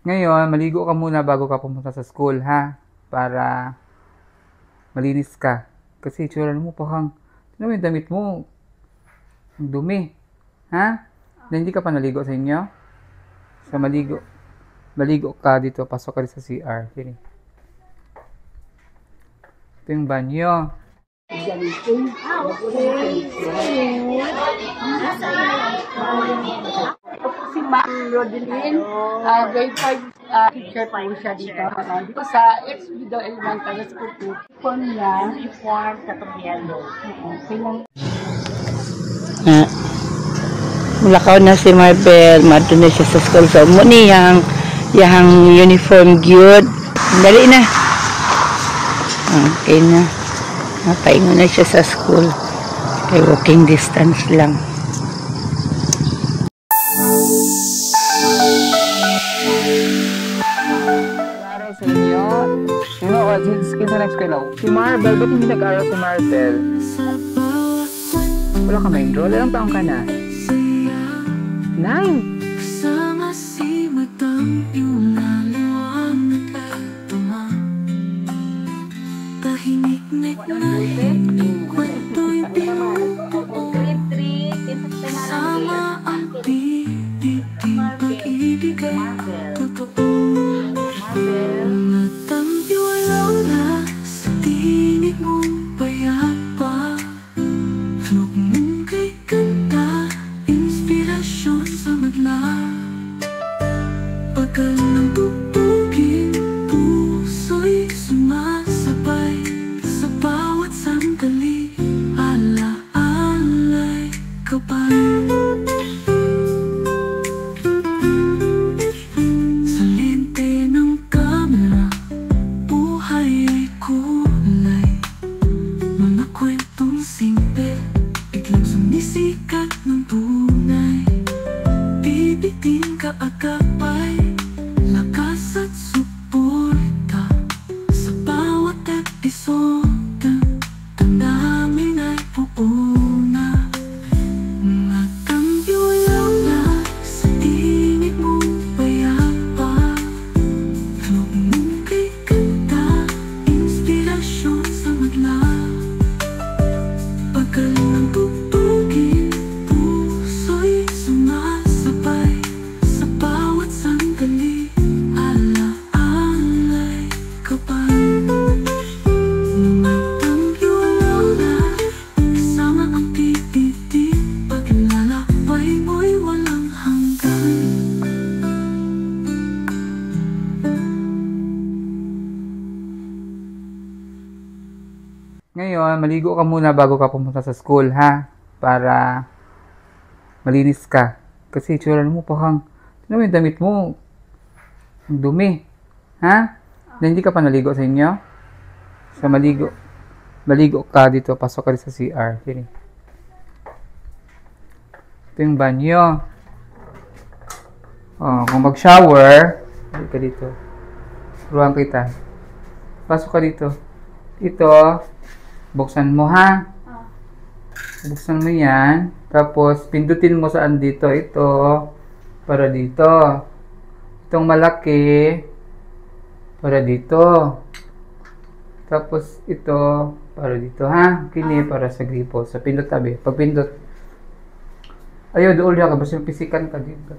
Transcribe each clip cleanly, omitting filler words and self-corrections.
Ngayon, maligo ka muna bago ka pumunta sa school, ha? Para malinis ka. Kasi itsura mo parang, ano yung damit mo? Ang dumi. Ha? Na hindi ka pa naligo sa inyo? So, maligo. Maligo ka dito. Pasok ka rin sa CR. Sini. Ito yung banyo. Si Ma'am Rodelyn, grade 5 teacher po siya dito. Dito sa ex-Video Elementary School po. Form niya. Uniform sa Tobiano. Mulakaw na si Marbel, madto na siya sa school. So, muni yang uniform gyud. Dali na. Okay na. Napaingon na siya sa school. Kay walking distance lang. Nag-aaral sa inyo? Sino o? Sino next ko lang? Si Marbel. Ba't hindi nag-aaral si Marbel? Wala ka may enroll? Ilang taong ka na? 9. Pagkal ng tugtugin, puso'y sumasabay sa bawat sandali, ala-alay ka pa. Sa lente ng kamera, buhay ay kulay, mga kwentong simple, biglang sumisikat ng tunay. Bibitin ka agapay, lakas at suporta sa bawat episode. Damdamin ay puuna, mga kambyo lang na sa tinig mong payapa. Tulog mong kay kanta, inspirasyon sa madla. Pagkal ng tugtugin, puso'y sumasabay sa bawat sandali, ala-alay ka pa. May tangyo lang na kasama ang tititi, paglalakbay mo'y walang hanggan. Ngayon, maligo ka muna bago ka pumunta sa school, ha? Para malinis ka. Kasi itsura mo parang, ano yung damit mo? Ang dumi. Ha? Na hindi ka pa naligo sa inyo? So, maligo. Maligo ka dito. Pasok ka rin sa CR. Sini. Ito yung banyo. Oh, kung mag-shower, dali ka dito. Ruang kita. Pasok ka dito. Ito, buksan mo, ha? Buksan mo yan. Tapos, pindutin mo saan dito. Ito, para dito. Itong malaki, para dito. Tapos, ito, para dito, ha? Kini, para sa gripo. Sa pindot tabi. Pag pindot. Ayaw, doon ka. Basta yung pisikan ka dito.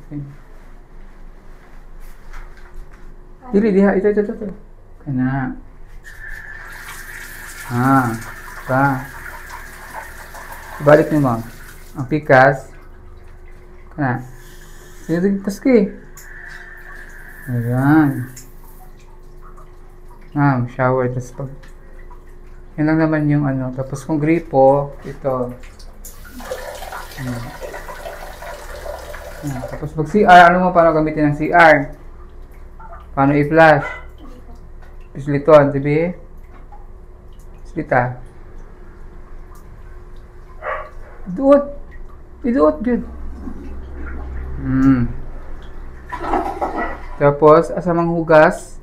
Dili, diha. Ito. Kana. Ha. Pa. Balik mo, ma'am. Ang pikas. Kana. Sinigpas ka eh. Ayan. Shower. Tapos pag... Yan lang naman yung ano. Tapos kung gripo, ito. Tapos pag CR, ano mo paano gamitin ng CR? Paano i-flash? Pisliton, diba? Pislita. Iduot, good. Tapos, asamang hugas.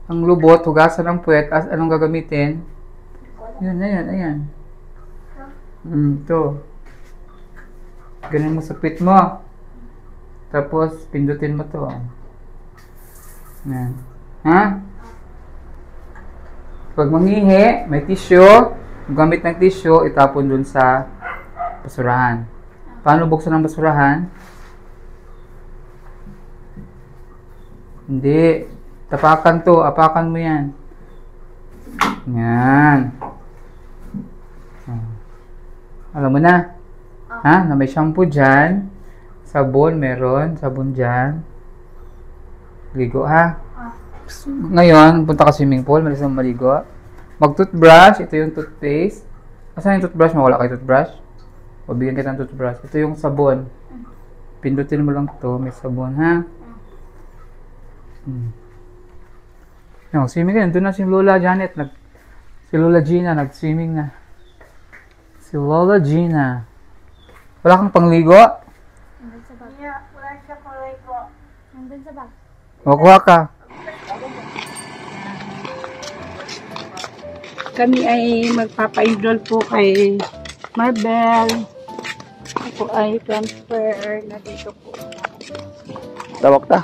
Ang lubot, hugasan ng puwet. Anong gagamitin? Yun, ayan. Ito. Ganun mo sa puwet mo. Tapos, pindutin mo to. Yan. Ha? Pag manghihi, may tissue. Gamit ng tissue, itapon dun sa basurahan. Paano buksan ang basurahan? Hindi. Tapakan to. Apakan mo yan. Yan. Alam mo na? Ha? Na may shampoo dyan. Sabon, meron. Sabon dyan. Ligo, ha? Ngayon, punta ka swimming pool. Malis na maligo. Mag-toothbrush. Ito yung toothpaste. Asan yung toothbrush? Mawala kayo toothbrush? O bigyan kita ng toothbrush. Ito yung sabon. Pindutin mo lang to. May sabon, ha? Swimming ka. Doon na si Lola Janet. Si Lola Gina. Nag-swimming na. Si Lola Gina. Wala kang pangligo? Nandun sa bag. Wala siya pangligo. Nandun sa bag. Makuha ka. Kami ay magpapa-enroll po kay Marbel. Ako ay transfer na dito po. Tabok ta.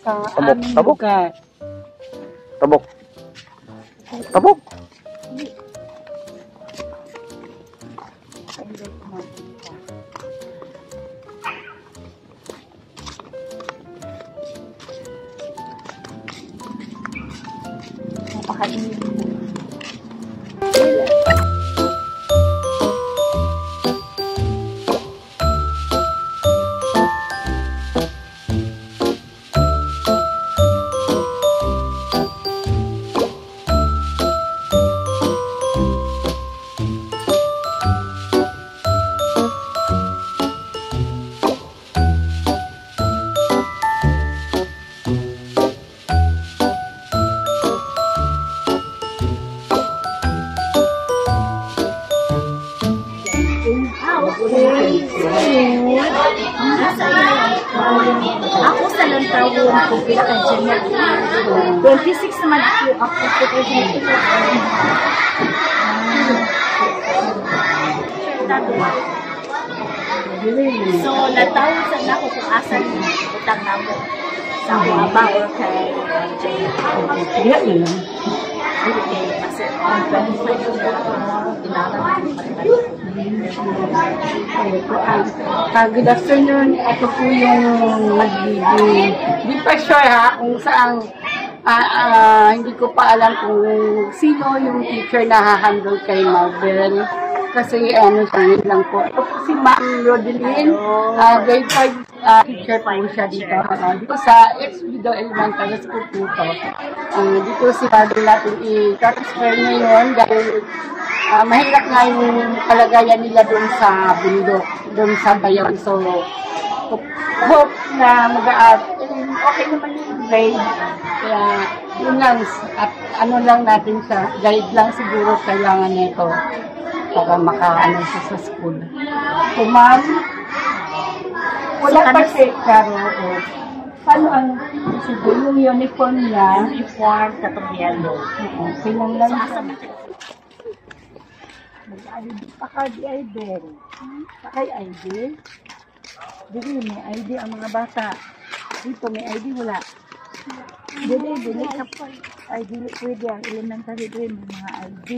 Sa Tabok, aming tabok. lugar. Tabok. Tabok. Pa-enroll po natin siya. Napakainit po. Ako sa lantawon ko kita Janet. 26 naman po ako sa Janet. So, natawon sa nako kung asan utang na mo. Sa Waba or kay Jay. Kaya yun. Okay, kasi ang 25 Good afternoon. Ito po yung nag-video. Hindi pa sure ha kung saan hindi ko pa alam kung sino yung teacher na ha-handle kay Marbel. Kasi ano siya lang po. Ito po si Ma'am Rodeline. Grade 5 teacher po siya dito. Dito sa HB Elementary School po ito. Dito si Marbel natin i-transfer ngayon dahil mahirap nga yung kalagayan nila doon sa bundok, doon sa bayan. So, hope na okay naman yung grade. Kaya, yun lang, at ano lang natin sa guide lang siguro kailangan nito para makaano siya sa school. So, ma'am, wala pa siya, Karo. Paano ang siguro yung uniform niya? uniform katong yellow. Kailang lang siya. Paka-ID. Paka-ID. Dili, may ID ang mga bata. Dito, may ID, wala. Dili ka po. ID, pwede ang elementary din, may mga ID.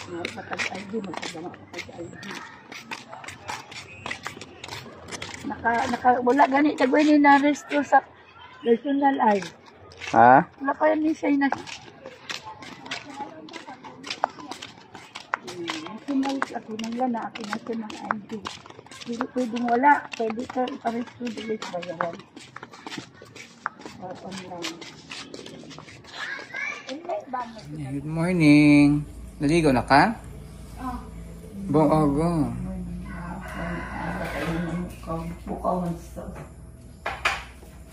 May patag-ID, magpagama patag-ID. Wala ganit, tagway ni na-resto sa personal ID. Ha? Wala pa yan ni siya na. Ako nang lana, ako na siya ng ID. Hindi pwedeng wala. Pwede ka iparesto dili sa bayaran. Or online. Good morning. Naligo na ka? Buong aga. Bukawan sa.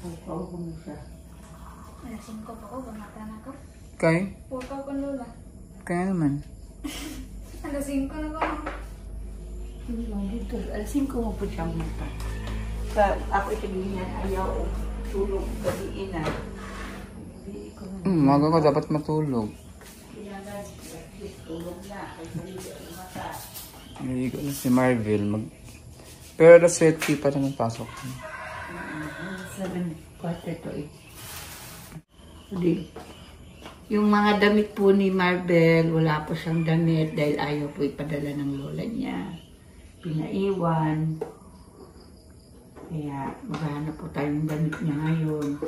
Bukawan siya. Alasing ko pa ko, bangatan ako. Kay? Pukaw ko Lola. Kaya naman. Alasing ko na ba? Dito, alisin ko mo po siyang mata. Sa ako itigilan, ayaw tulog gabiin na. Umaga ka dapat matulog. Naligo na si Marvel. Pero the sweat fee pa naman pasok. 7:15 to 8. Hindi. Yung mga damit po ni Marbel, wala po siyang damit dahil ayaw po ipadala ng lola niya. Pinaiwan. Kaya maghanap po tayong damit niya ngayon.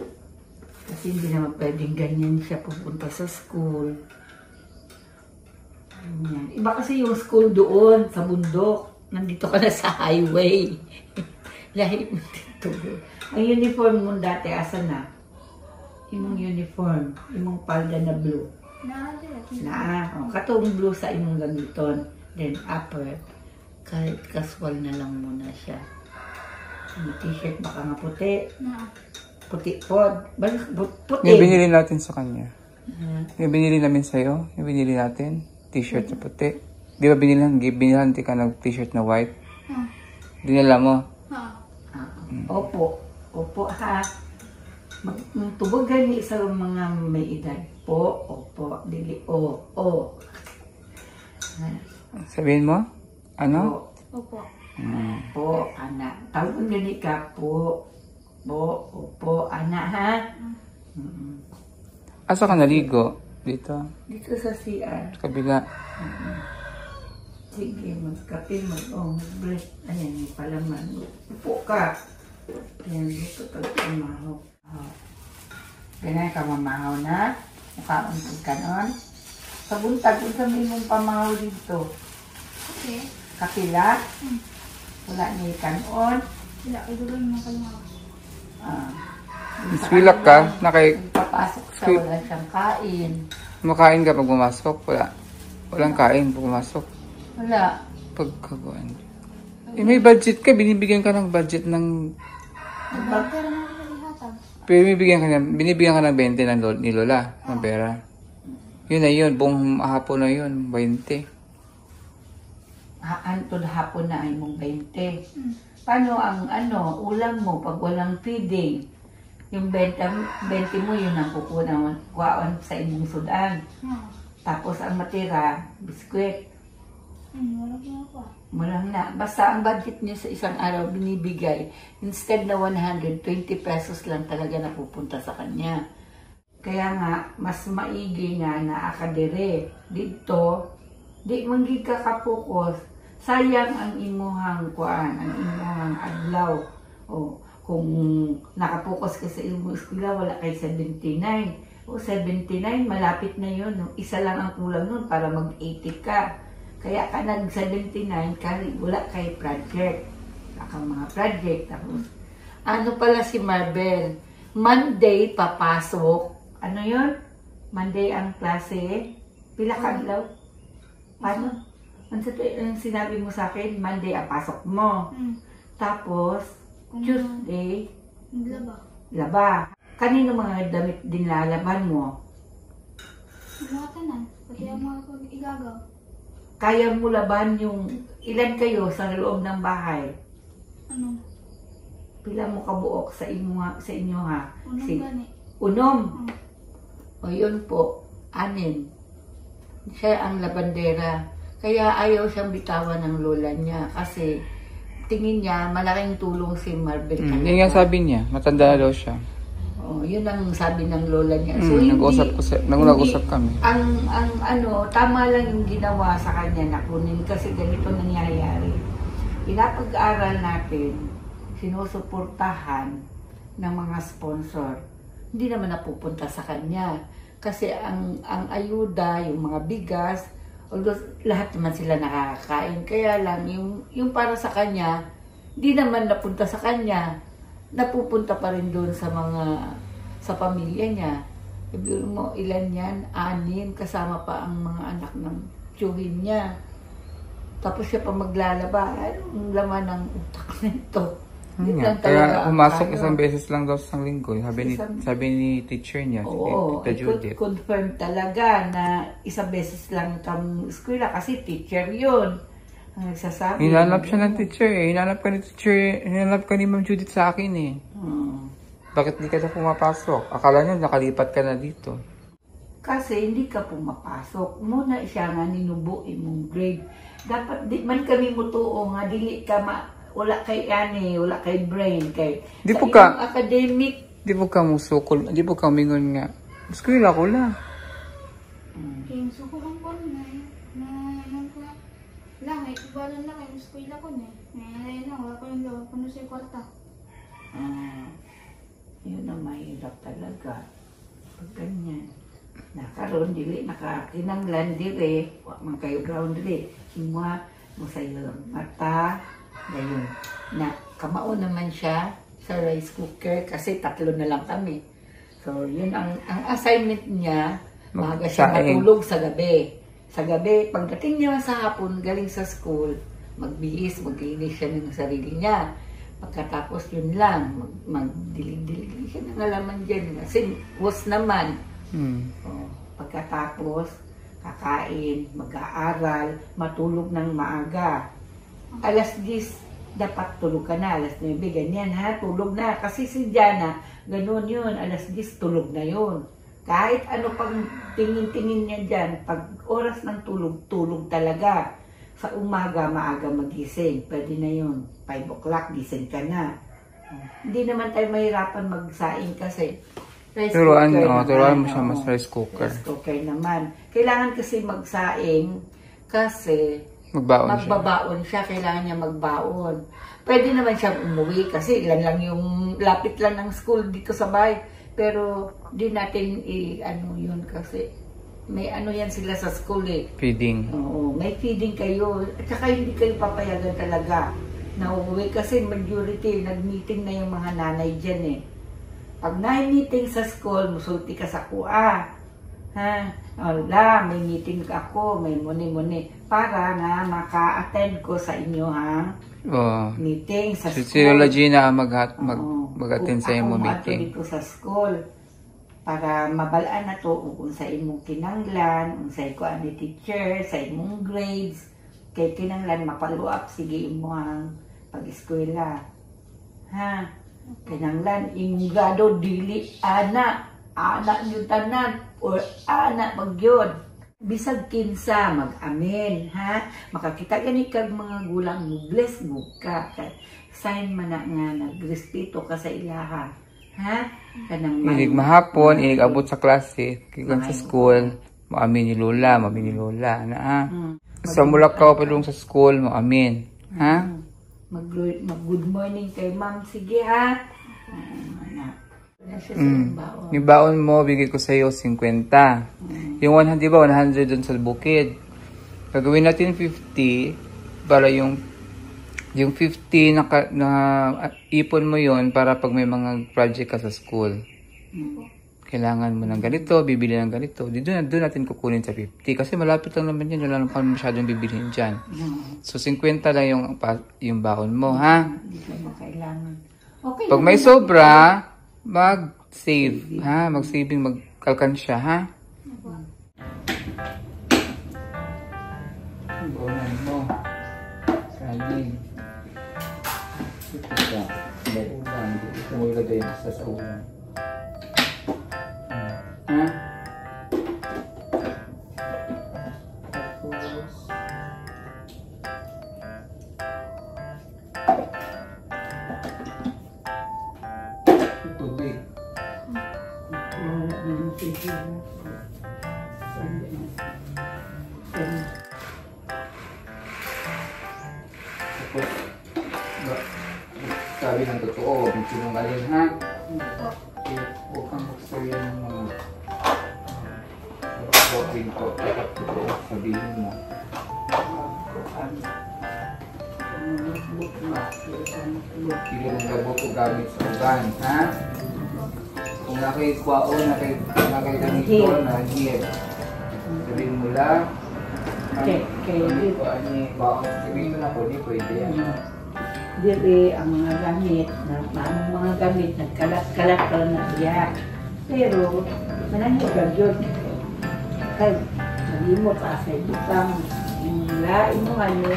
Kasi hindi naman pwedeng ganyan siya pupunta sa school. Ganyan. Iba kasi yung school doon, sa bundok. Nandito ka na sa highway. Lahi mo dito. Ang uniform mo dati, asa na? Imong uniform, imong palda na blue. Katong blue sa imong gamiton. Then upper, kahit casual na lang muna siya. Yung t-shirt baka nga puti. Puti pod. Puti. Yung binili natin sa kanya. Yung binili namin sa'yo, yung binili natin, t-shirt na puti. Di ba binilan ka ng t-shirt na white? Dinala mo? Opo ha. Tubog gani sa mga may edad po, opo, dili, Sabihin mo? Ano? Opo. Po, anak. Tawag gani ka po. Opo, anak ha. Asa ka naligo? Dito? Dito sa CR. Sa kabila. Sige, magkape, mag-break. Ayan, may palaman. Upo ka. Ayan, dito tag-umahaw. Ganyan ka mamahaw na. Mukhaon ka kanon. Sa buntag, kung sabihin mong pamahaw dito. Okay. Kapila. Wala niya kanon. Wala, idulong mo kalma. Swilak ka? Papasok siya, wala siyang kain. Makain ka pag pumasok? Wala. Walang kain pag pumasok. Wala. Pagkaguan. May budget ka. Binibigyan ka ng budget ng... Pero na nalihatag. Pero binibigyan ka ng 20 ni Lola. Ng pera. Yun na yun. Buong hapon na yun. 20. Antod hapon na ay mong 20. Paano ang ulam mo pag walang feeding? Yung 20 mo yun ang kukunan sa inyong sudan. Tapos ang matira, biskwit. Wala po. Walang na. Basta ang budget niya sa isang araw binibigay. Instead na 120 pesos lang talaga napupunta sa kanya. Kaya nga, mas maigi nga na akadere. Dito, di manggig ka kapukos. Sayang ang imuhang kuan, ang imuhang adlaw. Kung nakapokus ka sa imong eskwela, wala kay 79. 79, malapit na yun. Isa lang ang kulang nun para mag-80 ka. Kaya ka nag-79, wala kay project. Wala kang mga project. Tapos, ano pala si Marbel? Monday, papasok. Ano yun? Monday ang klase. Pila ka adlaw? Paano? Ang sinabi mo sa akin, Monday ang pasok mo. Tapos, Tuesday, laba. Kanino mga damit din lalaban mo? Mga tanan. Pati ang mga igagaw. Kaya mo laban yung ilan kayo sa loob ng bahay? Ano? Pila mo kabuok sa inyo ha? Unong gani. Unom? O yun po, 6. Siya ang labandera. Kaya ayaw siyang bitawan ng lola niya kasi tingin niya malaking tulong si Marbel. Yun nga sabi niya, matanda na daw siya. Yun ang sabi ng lola niya. So, nag-usap kami. Ang tama lang yung ginawa sa kanya na kunin kasi ganito nangyayari. Pinapag-aral natin, sinusuportahan ng mga sponsor. Hindi naman napupunta sa kanya. Kasi ang ayuda, yung mga bigas, although lahat naman sila nakakakain. Kaya lang, yung para sa kanya, di naman napunta sa kanya. Napupunta pa rin doon sa pamilya niya. Ibig mo, ilan yan? 6, kasama pa ang mga anak ng tiyuhin niya. Tapos siya pa maglalaba. Anong laman ng utak nito? Kaya pumasok isang beses lang daw sa linggo. Sabi ni teacher niya, oo, Tita Judith. confirm talaga na isang beses lang kang eskwela kasi teacher yun. Ang nagsasabi. Hinanap siya ng teacher eh. Hinanap ka ni Ma'am Judith sa akin eh. Bakit di ka na pumapasok? Akala niya nakalipat ka na dito. Kasi hindi ka pumapasok. Muna siya nga ninubuin mong grade. Dapat di man kami mutuo nga dili ka wala kay ani, wala kay brain kay. Di sa po ka- inyong academic. Di po ka musukol, di po ka mingon nga. Eskwela ko lang. Yung suko kang ko na nang ko lang ay ibalan na kay eskwela ko na. Ngayon na wala ko yung loob kuno sa kwarta. Yun ang mahirap talaga. Pag ganyan. Nakaroon, dili, nakakinanglan, dili. Huwag man kayo ground, dili. Himwa mo sa iyo mata. Ngayon, na kamao naman siya sa rice cooker kasi 3 na lang kami. So, yun ang assignment niya. Maaga siya Magsaing. matulog sa gabi. Sa gabi, pagdating niya sa hapon, galing sa school, magbihis, maglinis siya ng sarili niya. Pagkatapos yun lang, magdilig-dilig siya ng alaman dyan. Kasi was naman. Pagkatapos, kakain, mag-aaral, matulog ng maaga. Alas 10, dapat tulog ka na. Alas 9, ganyan ha, tulog na. Kasi si Jana, ganun yun. Alas 10, tulog na yun. Kahit ano pang tingin-tingin niya dyan, pag oras ng tulog, tulog talaga. Sa umaga, maaga magising. Pwede na yun. 5 o'clock, gising ka na. Hindi naman tayo mahirapan magsaing kasi. Rice Turuan cooker mo, naman, turuan mo siya oo. mas rice cooker. Rice cooker naman. Kailangan kasi magsaing kasi Magbaon siya. magbabaon siya. Kailangan niya magbaon. Pwede naman siya umuwi kasi ilan lang yung lapit lang ng school dito sa bahay. Pero di natin ano yun kasi may ano yan sila sa school eh. Feeding. Oo, may feeding kayo. At saka hindi kayo papayagan talaga na uuwi kasi majority, nag-meeting na yung mga nanay dyan eh. Pag na-meeting sa school, musulti ka sa kuha. Ha? Wala, may meeting ako, may muni-muni. Para na maka-attend ko sa inyo ha? Oh. Meeting sa school. Si Lola Gina ang Oo. mag-attend sa imo Ako meeting. dito sa school para mabalaan na to kung sa imong kinanglan, kung sa iko ani teacher, sa imong grades, kay kinanglan mapalo up sige imong pag-eskwela. Ha? Kinanglan imong grado dili ana yung tanan or ana magyod. Bisag kinsa mag-amen, ha? Makakita gani kag mga gulang mo, bless mo ka. Sign man na nga nagrespeto ka sa ilaha. Ha? Kanang Inig mahapon, inig abot sa klase, kikan sa school, maamin ni Lola, maamin ni Lola, na ha? Sa Mulakaw pa dun sa school, maamin. Ha? Mag-good morning kay ma'am. Sige ha? Wala siya sa baon. Yung baon mo, bigay ko sa iyo 50. Yung 100, di ba, 100 dun sa bukid. Gagawin natin 50 para yung 50 na ipon mo yon para pag may mga project ka sa school. Kailangan mo ng ganito, bibili ng ganito. Doon natin kukunin sa 50. Kasi malapit lang naman yan. Wala naman masyadong bibilihin dyan. So 50 lang yung baon mo, ha? Hindi ka na kailangan. Okay. Pag may sobra, mag-save, ha? Mag-saving, mag-alkansya, ha? Baonan mo. Saging. Ito ka. May ulan. Ito mo ilagay sa ulan. Ha? Tapos, tubig. Tapos, sabi ng totoo, huwag mong sinungaling, ha? Huwag kang magsabi ng mga walking ko. Dapat totoo sabihin mo. Pili mong labot o gamit sa ugan, ha? Kung nakikwaon, nakikganito, nahihir. Sabihin mo lang, Okay. sabihin mo na po, di pwede yan. Dili ang mga gamit, mga gamit, nagkalat-kalat ka na siya. Pero, mananggap yun. Kaya, malimot pa sa ibutang, yung lain mo ano,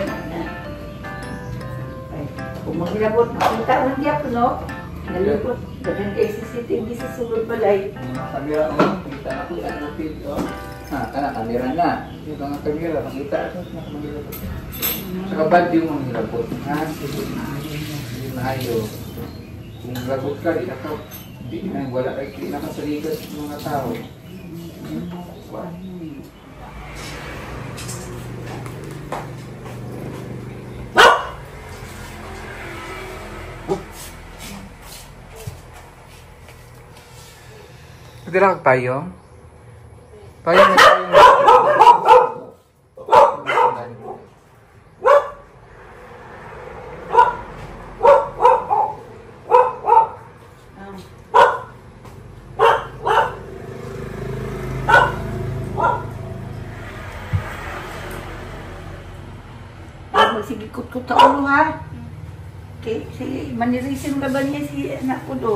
ay, kung maglabot, makita mo diya ko, no? Nalipot, dagan kay CCTV sa sulod balay. Mga kamera mo, kita na po ang natin. Ha, kana kamera na. Yung mga kamera, makita. Saka bad yung mga hilabot. Ha? Mayo. Kung lagot ka, di na, wala kayo nakasaligas ng mga tao. Pwede lang payong? Payong na payong. Sige, kut-kut sa ulo ha. Okay, sige, manirisin ka ba niya si anak ko do?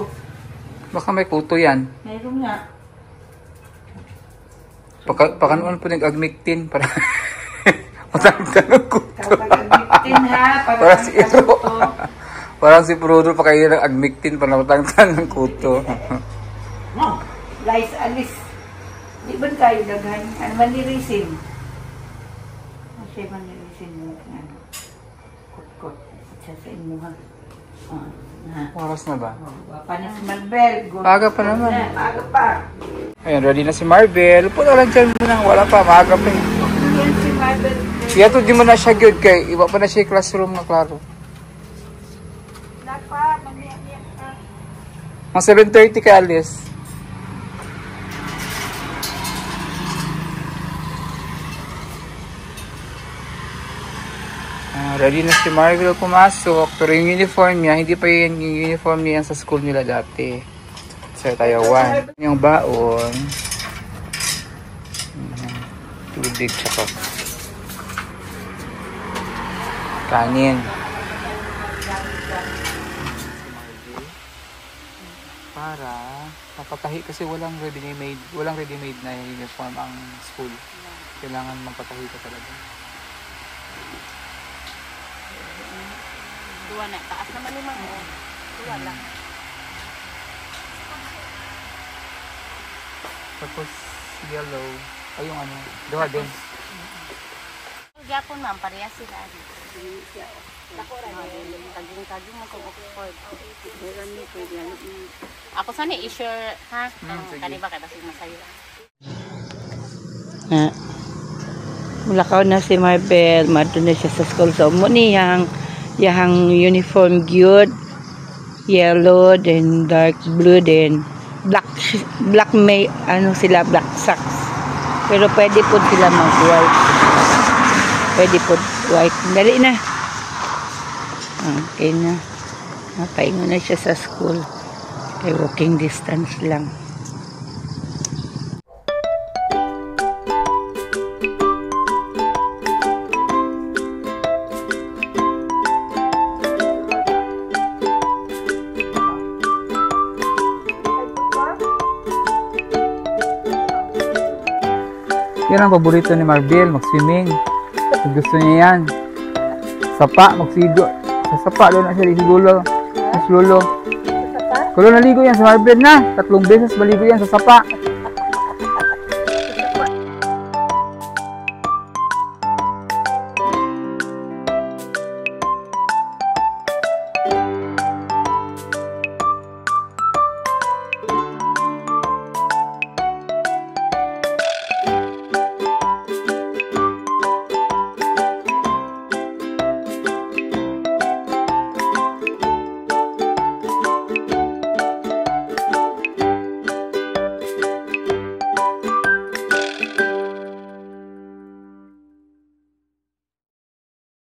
Baka may kuto yan. Meron nga. Pakanuan po nag-agmictin para matangtang ang kuto. Agmictin ha, para si Iro. Parang si Prodol pa kayo ng agmictin para matangtang ang kuto. Lice alis. Di ba kayo daghan? Ano manirisin? Kasi manirisin mo. Kut-kut. At sa inyo ha. Oras na ba? Pa na si Maribel. Maaga pa naman. Maaga pa. Ayun, ready na si Maribel. Puto lang dyan muna. Wala pa, maaga pa eh. Yan si Maribel. Kaya to, di mo na siya good kay. Iba pa na siya yung classroom na klaro. Wala pa, maniyak-iyak ka. Mga 7:30 kay Alice. Ready na si Maribel pumasok. Pero yung uniform niya, hindi pa yung uniform niya sa school nila dati. Sa Taiwan. Yung baon. Tubig tsaka kanin. Para mapatahi kasi walang ready-made na uniform ang school. Kailangan magpatahi ka talaga. Dua na, taas naman naman mo. Dua lang. Tapos yellow. Ay yung ano, dua din. Gyapon ma'am, parehas sila. Dako ra ni kaging mo kung Oxford. Meron ni pwede ano. Ako sana i-share ha. Kani ba kay basi masayo. Mulakaw na si Maribel, madto na siya sa school. So, yahang uniform gyud, yellow, then dark blue, then black may, sila, black socks. Pero pwede po sila mag-white. Pwede po white. Dali na. Okay na. Napaingo na siya sa school. Kay walking distance lang. Yan ang paborito ni Maribel, mag-swimming. Gusto niya yan. Sapa, magsigo. Sa sapa, doon na siya isigulo. Mas lulo. Kulo naligo yan sa Maribel na. 3 beses maligo yan sa sapa.